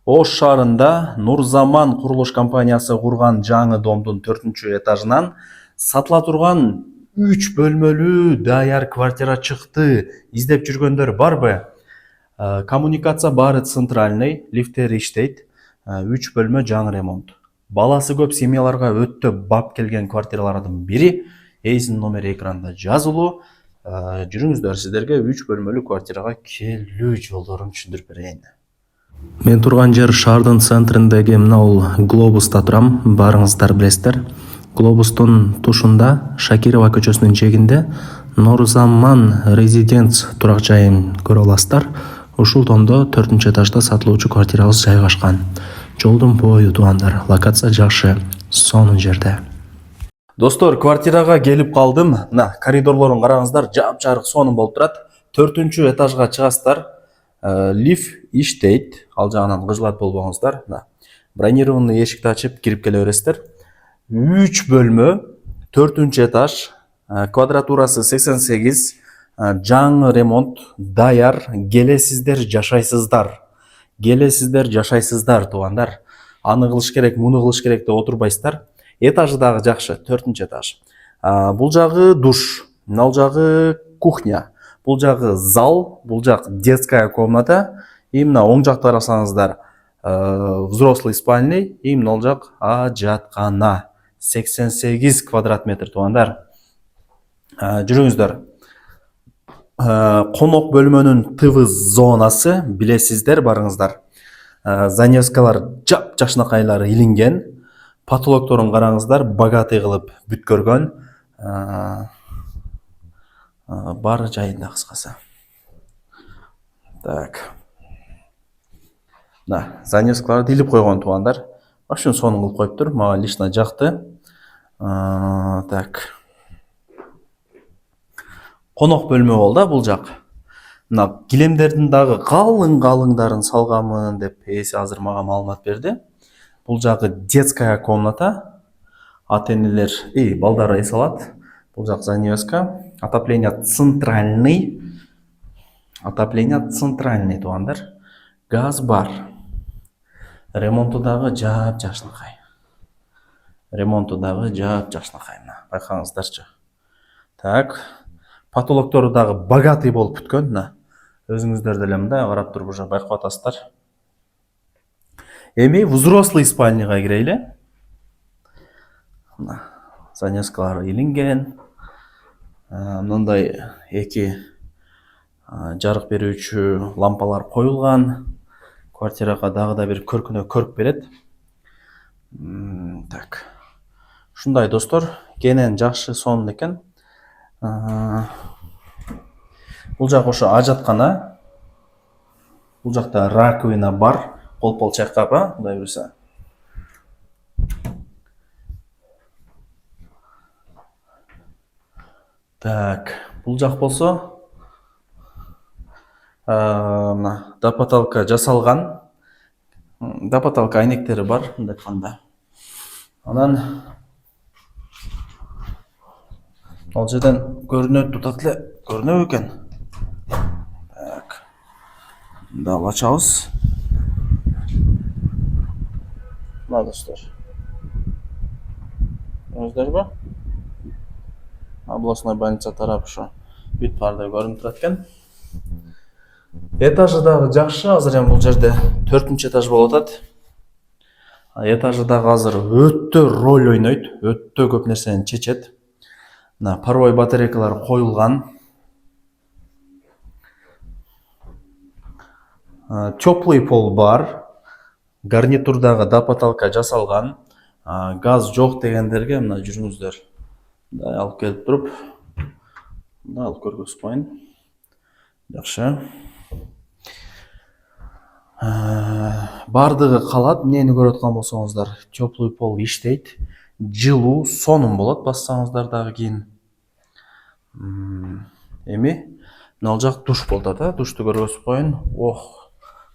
Ош шаарында Нурзаман курулуш компаниясы курган жаңы домдун 4-этажынан сатыла турган 3 бөлмөлүү даяр квартира чыкты. Издеп жүргөндөр барбы? Коммуникация баары центральный, лифттери иштейт. 3 бөлмө жаңы ремонт. Баласы көп семьяларга өтө бап келген квартиралардын бири. Эйсин номери экранда жазылуу. Жүрүңүздөр, сиздерге 3 бөлмөлүү квартирага келүү жолдорун түшүндүрүп берейин. Мен турган жер шаардын центриндеги мына Глобуста турам, баарыңыздар билесиздер. Глобустун тушунда Шакирова көчөсүнүн жээгинде Нурзаман резиденц турак жайын көрө аласыздар. Ушул томдо 4-этажда сатылуучу квартирабыз жайгашкан. Жолдун бою туугандар, локация жакшы, сонун жерде. Достор, квартирага келип калдым. Мына коридорлорун караңыздар, жап-жарык сонун болуп турат. 4-этажга чыгасыздар. Лифт иштейт, ал жагынан кыжылат болбоңуздар. Бронированный эшикти ачып кирип келе бересиздер. 3 бөлмө, 4-этаж, квадратурасы 88, жаңы ремонт, даяр, келесиздер, жашайсыздар. Келесиздер, жашайсыздар туугандар. Аны кылыш керек, муну кылыш керек деп отурбайсыздар. Этажы дагы жакшы, 4-этаж. Бул жагы душ, мына жагы кухня. Бул жагы зал, бул жак детская комната. И мына оң жакты карасаңыздар, взрослый спальный, и мына жак ажаткана. 88 квадрат метр туугандар. Жүрүңүздөр. Конок бөлмөнүн тывыз зонасы, билесиздер, барыңыздар. Занескалар жап-жакшынакайлары илинген. Потолокторун караңыздар, богатый кылып бүткөргөн. Бар жайында кыскасы. Так. Занескаларды илип койгон туугандар. Ошон сонун кылып коюптур. Мага лично жакты. Так. Конок бөлмө болду бул жак. Мына килемдердин дагы калың-калыңдарын салганмын деп эси азыр мага маалымат берди. Бул жагы детская комната. Ата-энелер, балдар эс алат. Бул жак занеска. Отопление центральный. Отопление центральный туугандар. Газ бар. Ремонту дагы жап-жакшынакай. Ремонту дагы жап-жакшынакай. Байкаңыздарчы. Так. Потолоктору дагы богатый болуп бүткөн. Өзүңүздөр деле мындай карап туруп уже байкап атасыздар. Эми взрослый спальняга кирели. Занескалар илинген. Мындай эки жарык берүүчү лампалар коюлган. Квартирага дагы да бир көркүнө көрк берет. Так. Ушундай достор, кенен жакшы, сонун экен. Бул жак ошо ажаткана. Бул жакта раковина бар. Кол-пол чайкап, мындай берсе. Так, бул жак болсо до потолка жасалган. До потолка айнектери бар, мындай айтканда. Анан ал жерден көрүнөт, тутат эле, көрүнөбү экен? Так. Дагы ачабыз. Мына достор. Көрдүңүздөрбү? Областной больница тарап ошо бүт баардай көрүнүп турат экен. Этажы дагы жакшы, азыр эми бул жерде 4-этаж болуп атат. Этажы дагы азыр өтө роль ойнойт, өтө көп нерсени чечет. Мына паровой батарейкалар коюлган. Теплый пол бар. Гарнитур дагы до потолка жасалган. Газ жок дегендерге мына жүрүңүздөр. Мындай алып келип туруп, мына алып көргөзүп коеюн. Жакшы. Бардыгы калат, эмнени көрүп аткан болсоңуздар, теплый пол иштейт. Жылуу, сонун болот, бассаңыздар дагы кийин. Эми мына жак душ болуп атат, душту көргөзүп коеюн.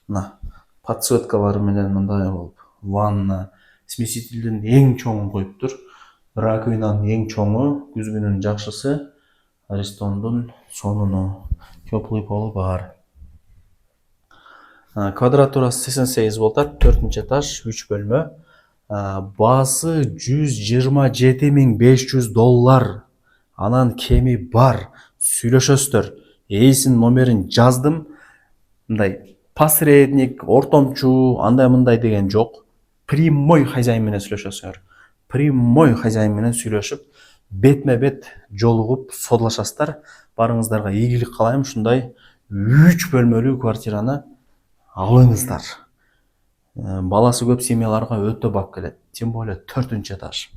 Мына подсветкалары менен мындай болуп, ванна, смесителдин эң чоңун коюптур. Раковинанын эң чоңу, күзгүнүн жакшысы, Аристондун сонуну, теплый полу бар. Квадратурасы 88 болуп атат, 4-этаж, 3 бөлмө. Баасы $127.500. Анан кеми бар. Сүйлөшөсүздөр. Эйсинин номерин жаздым. Мындай посредник, ортомчу, андай мындай деген жок. Прямой хозяин менен сүйлөшөсүңөр. Прямой хозяин менен сүйлөшүп, бетме-бет жолугуп содулашасыздар. Барыңыздарга ийгилик каалайм. Ушундай 3 бөлмөлүү квартираны алыңыздар. Баласы көп семьяларга өтө бап келет. Тем более 4-этаж.